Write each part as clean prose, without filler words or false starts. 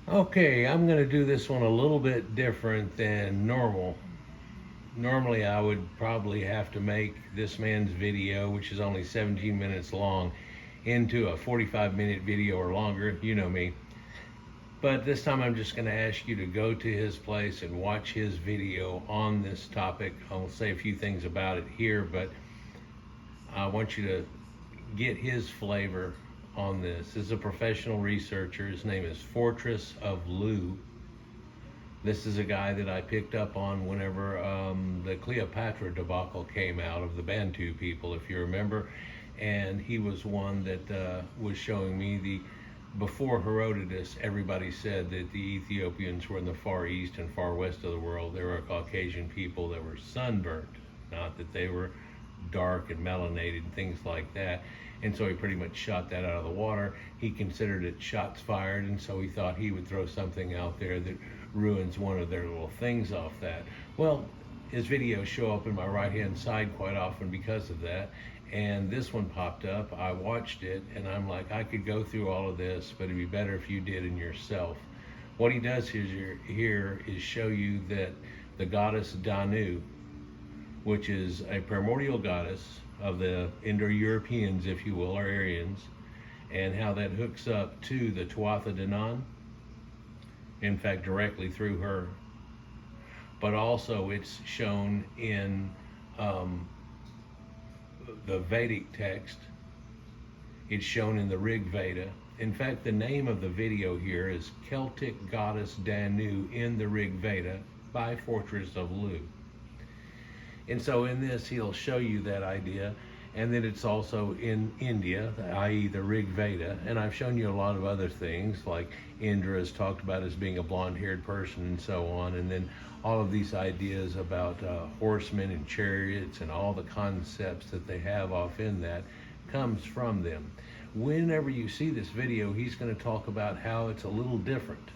Okay, I'm going to do this one a little bit different than normal. Normally, I would probably have to make this man's video, which is only 17 minutes long, into a 45-minute video or longer. You know me. But this time, I'm just going to ask you to go to his place and watch his video on this topic. I'll say a few things about it here, but I want you to get his flavor on this. This is a professional researcher. His name is Fortress of Lugh. This is a guy that I picked up on whenever the Cleopatra debacle came out of the Bantu people, if you remember. And he was one that was showing me before Herodotus, everybody said that the Ethiopians were in the far east and far west of the world. They were Caucasian people that were sunburnt, not that they were dark and melanated and things like that. And so he pretty much shot that out of the water. He considered it shots fired, and so he thought he would throw something out there that ruins one of their little things off that. Well, his videos show up in my right hand side quite often because of that, and this one popped up. I watched it and I'm like, I could go through all of this, but it'd be better if you did it yourself. What he does here is show you that the goddess Danu, which is a primordial goddess of the Indo-Europeans, if you will, or Aryans, and how that hooks up to the Tuatha Dannon, in fact, directly through her. But also it's shown in the Vedic text. It's shown in the Rig Veda. In fact, the name of the video here is Celtic Goddess Danu in the Rig Veda by Fortress of Lugh. And so in this, he'll show you that idea. And then it's also in India, i.e. the Rig Veda. And I've shown you a lot of other things, like Indra is talked about as being a blonde-haired person and so on. And then all of these ideas about horsemen and chariots and all the concepts that they have off in that comes from them. Whenever you see this video, he's going to talk about how it's a little different.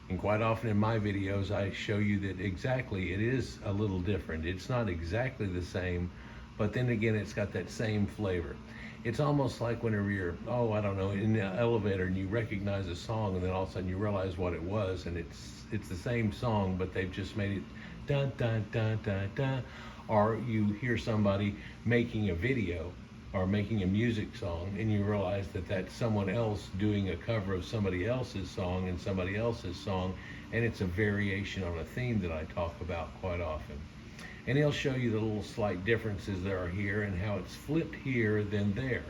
And quite often in my videos, I show you that exactly it is a little different. It's not exactly the same, but then again, it's got that same flavor. It's almost like whenever you're, I don't know, in the elevator and you recognize a song and then all of a sudden you realize what it was, and it's the same song, but they've just made it dun dun dun dun dun. Or you hear somebody making a video or making a music song and you realize that that's someone else doing a cover of somebody else's song and somebody else's song, and it's a variation on a theme that I talk about quite often. And he'll show you the little slight differences that are here and how it's flipped here than there.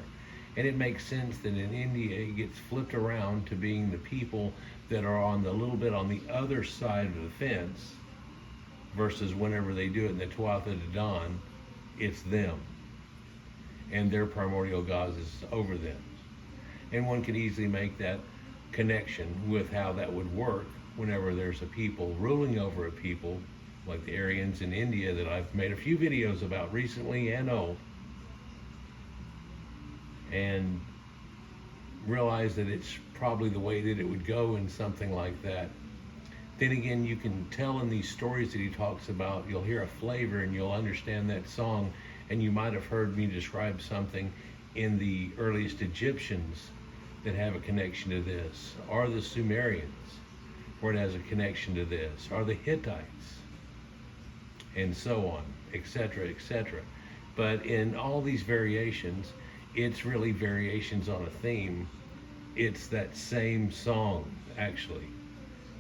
And it makes sense that in India it gets flipped around to being the people that are on the little bit on the other side of the fence, versus whenever they do it in the Tuatha Dannon, it's them. And their primordial gods is over them. And one can easily make that connection with how that would work whenever there's a people ruling over a people, like the Aryans in India that I've made a few videos about recently and old, and realize that it's probably the way that it would go in something like that. Then again, you can tell in these stories that he talks about, you'll hear a flavor and you'll understand that song, and you might have heard me describe something in the earliest Egyptians that have a connection to this, or the Sumerians, where it has a connection to this, or the Hittites, and so on, etc., etc. But in all these variations, it's really variations on a theme. It's that same song, actually.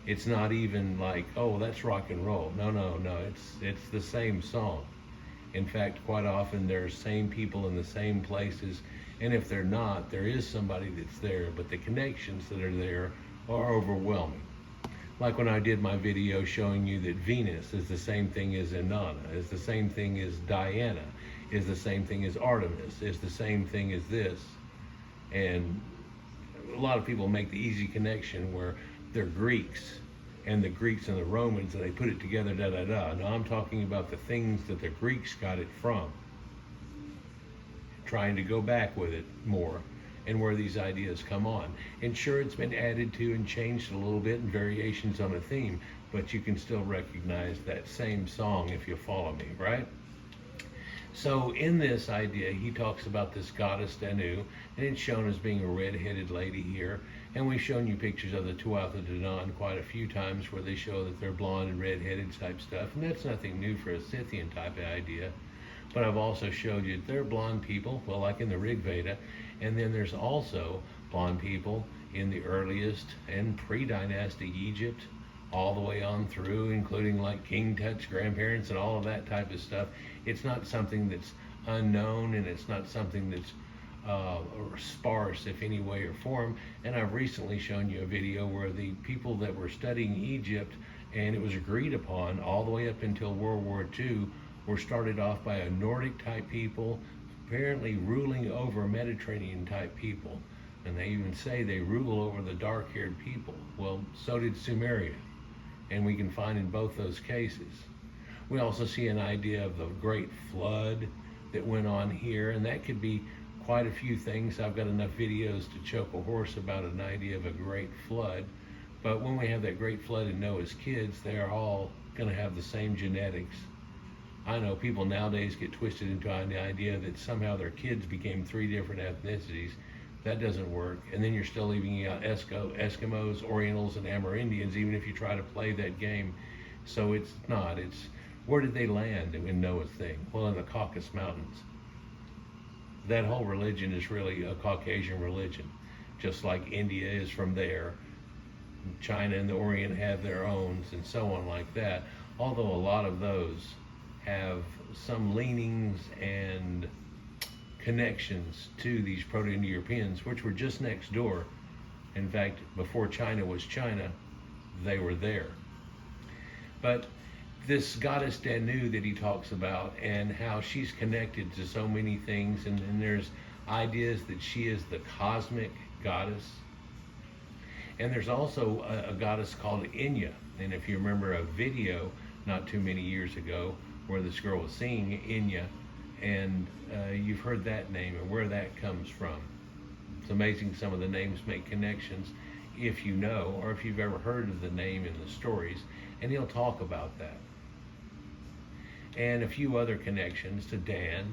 It's not even like, oh, that's rock and roll. No, it's the same song. In fact, quite often there's same people in the same places, and if they're not, there is somebody that's there, but the connections that are there are overwhelming. Like when I did my video showing you that Venus is the same thing as Inanna, is the same thing as Diana, is the same thing as Artemis, is the same thing as this. And a lot of people make the easy connection where they're Greeks, and the Greeks and the Romans, and they put it together, da-da-da. Now I'm talking about the things that the Greeks got it from, trying to go back with it more, and where these ideas come on. And sure, it's been added to and changed a little bit and variations on a theme, but you can still recognize that same song if you follow me, right? So in this idea, he talks about this goddess Danu, and it's shown as being a red-headed lady here, And we've shown you pictures of the Tuatha Dannon quite a few times where they show that they're blonde and red-headed type stuff, and that's nothing new for a Scythian type of idea. But I've also showed you they're blonde people, well, like in the Rig Veda, and then there's also blonde people in the earliest and pre-dynastic Egypt, all the way on through, including like King Tut's grandparents and all of that type of stuff. It's not something that's unknown, and it's not something that's sparse if any way or form. And I've recently shown you a video where the people that were studying Egypt, and it was agreed upon all the way up until World War II, were started off by a Nordic type people, apparently ruling over Mediterranean type people. And they even say they rule over the dark-haired people. Well, so did Sumeria, and we can find in both those cases. We also see an idea of the great flood that went on here, and that could be quite a few things. I've got enough videos to choke a horse about an idea of a great flood. But when we have that great flood in Noah's kids, they are all going to have the same genetics. I know people nowadays get twisted into the idea that somehow their kids became 3 different ethnicities. That doesn't work. And then you're still leaving out Eskimos, Orientals, and Amerindians, even if you try to play that game. So it's not. It's where did they land in Noah's thing? Well, in the Caucasus Mountains. That whole religion is really a Caucasian religion, just like India is from there. China and the Orient have their own, and so on like that. Although a lot of those have some leanings and connections to these Proto-Indo-Europeans, which were just next door. In fact, before China was China, they were there. But this goddess Danu that he talks about, and how she's connected to so many things, and there's ideas that she is the cosmic goddess. And there's also a goddess called Inya. And if you remember a video not too many years ago where this girl was singing Inya, and you've heard that name and where that comes from. It's amazing some of the names make connections if you know, or if you've ever heard of the name in the stories, and he'll talk about that. And a few other connections to Dan.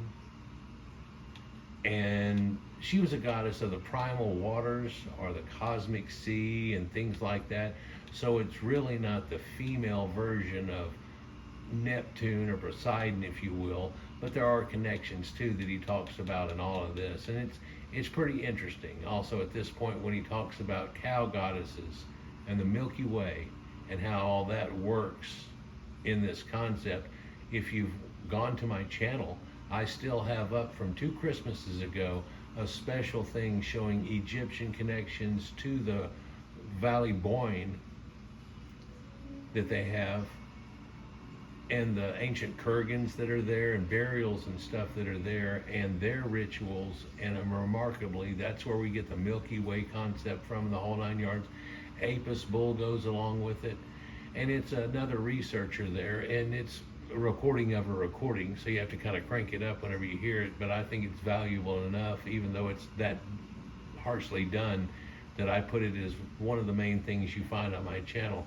And she was a goddess of the primal waters or the cosmic sea and things like that. So it's really not the female version of Neptune or Poseidon, if you will, but there are connections too that he talks about in all of this, and it's pretty interesting. Also at this point when he talks about cow goddesses and the Milky Way and how all that works in this concept, if you've gone to my channel, I still have up from 2 Christmases ago a special thing showing Egyptian connections to the Valley Boyne that they have, and the ancient kurgans that are there, and burials and stuff that are there, and their rituals. And remarkably, that's where we get the Milky Way concept from, the whole 9 yards. Apis bull goes along with it, and it's another researcher there, and it's a recording of a recording, so you have to kind of crank it up whenever you hear it. But I think it's valuable enough, even though it's that harshly done, that I put it as one of the main things you find on my channel.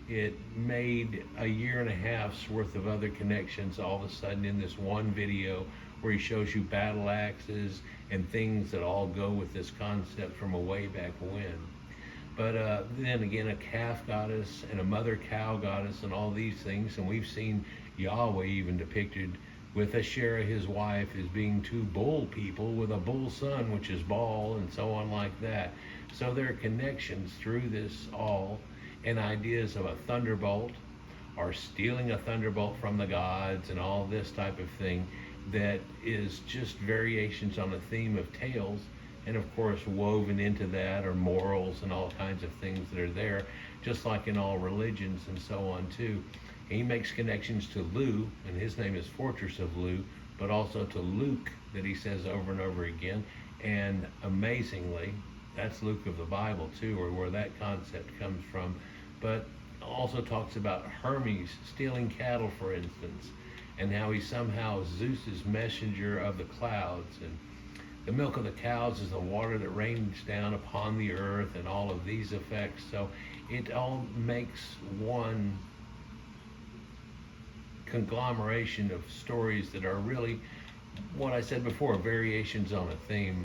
It made a 1.5 years worth of other connections all of a sudden in this one video, where he shows you battle axes and things that all go with this concept from a way back when. But then again, a calf goddess and a mother cow goddess and all these things. And we've seen Yahweh even depicted with Asherah, his wife, as being 2 bull people with a bull son, which is Baal, and so on like that. So there are connections through this all, and ideas of a thunderbolt or stealing a thunderbolt from the gods and all this type of thing that is just variations on the theme of tales. And of course woven into that are morals and all kinds of things that are there, just like in all religions and so on too. And he makes connections to Lugh, and his name is Fortress of Lugh, but also to Luke that he says over and over again. And amazingly, that's Luke of the Bible too, or where that concept comes from. But also talks about Hermes stealing cattle, for instance, and how he's somehow Zeus's messenger of the clouds, and the milk of the cows is the water that rains down upon the earth, and all of these effects. So it all makes one conglomeration of stories that are really, what I said before, variations on a theme.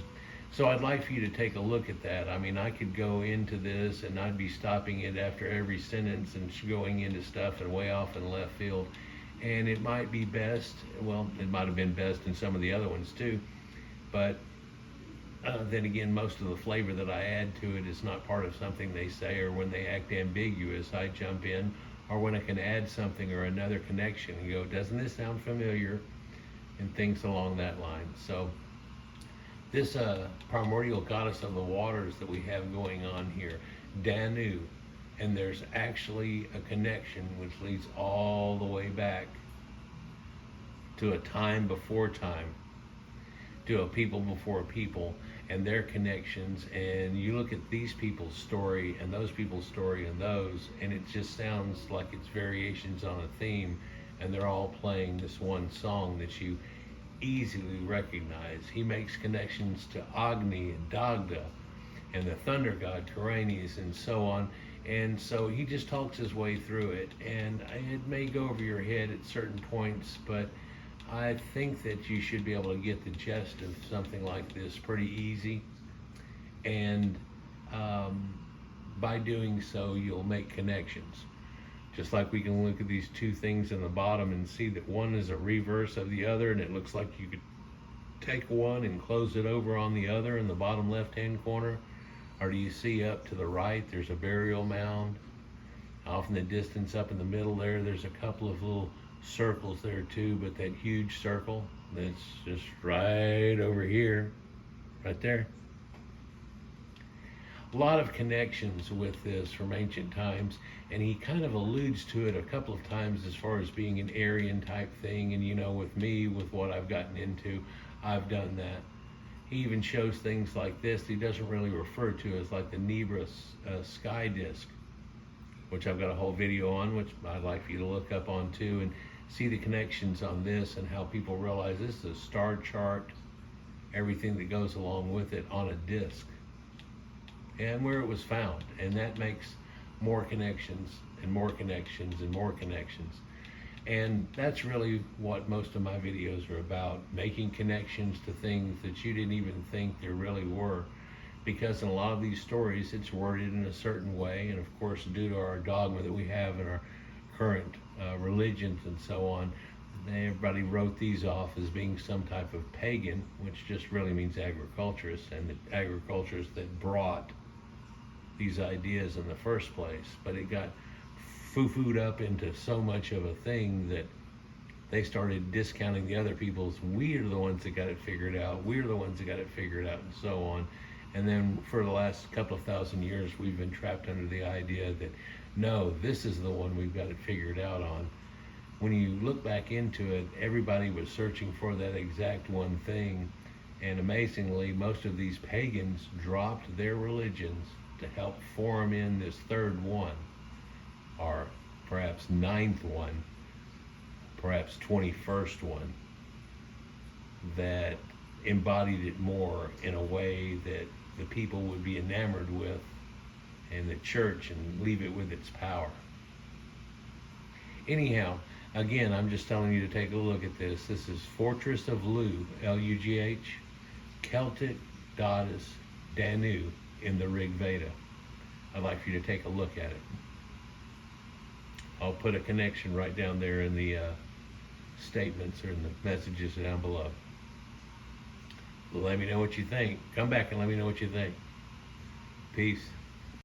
So I'd like for you to take a look at that. I mean, I could go into this and I'd be stopping it after every sentence and going into stuff and way off in left field. And it might be best, well, it might have been best in some of the other ones too, but then again, most of the flavor that I add to it is not part of something they say, or when they act ambiguous, I jump in, or when I can add something or another connection and go, doesn't this sound familiar? And things along that line. So this primordial goddess of the waters that we have going on here, Danu, and there's actually a connection which leads all the way back to a time before time, to a people before people, and their connections. And you look at these people's story and those people's story and those, and it just sounds like it's variations on a theme, and they're all playing this one song that you easily recognize. He makes connections to Agni and Dagda and the thunder god Kuranes and so on. And so he just talks his way through it, and it may go over your head at certain points, but I think that you should be able to get the gist of something like this pretty easy. And by doing so, you'll make connections. Just like we can look at these two things in the bottom and see that one is a reverse of the other, and it looks like you could take one and close it over on the other in the bottom left-hand corner. Or do you see up to the right, there's a burial mound? Off in the distance, up in the middle there's a couple of little circles there too, but that huge circle, that's just right over here, right there. A lot of connections with this from ancient times, and he kind of alludes to it a couple of times as far as being an Aryan type thing. And you know, with me, with what I've gotten into, I've done that. He even shows things like this he doesn't really refer to as like the Nebra sky disk, which I've got a whole video on, which I'd like for you to look up on too, and see the connections on this and how people realize this is a star chart, everything that goes along with it on a disc, and where it was found. And that makes more connections and more connections and more connections. And that's really what most of my videos are about, making connections to things that you didn't even think there really were. Because in a lot of these stories, it's worded in a certain way, and of course, due to our dogma that we have in our current religions and so on, everybody wrote these off as being some type of pagan, which just really means agriculturist, and the agriculturists that brought these ideas in the first place. But it got foo-fooed up into so much of a thing that they started discounting the other people's. We are the ones that got it figured out. We're the ones that got it figured out, and so on. And then for the last couple of thousand years, we've been trapped under the idea that, no, this is the one we've got it figured out on. When you look back into it, everybody was searching for that exact one thing. And amazingly, most of these pagans dropped their religions to help form in this third one, or perhaps ninth one, perhaps 21st one, that embodied it more in a way that the people would be enamored with, and the church, and leave it with its power. Anyhow, again, I'm just telling you to take a look at this. This is Fortress of Lugh, L-U-G-H, Celtic goddess Danu in the Rig Veda. I'd like for you to take a look at it. I'll put a connection right down there in the statements or in the messages down below. Let me know what you think. Come back and let me know what you think. Peace.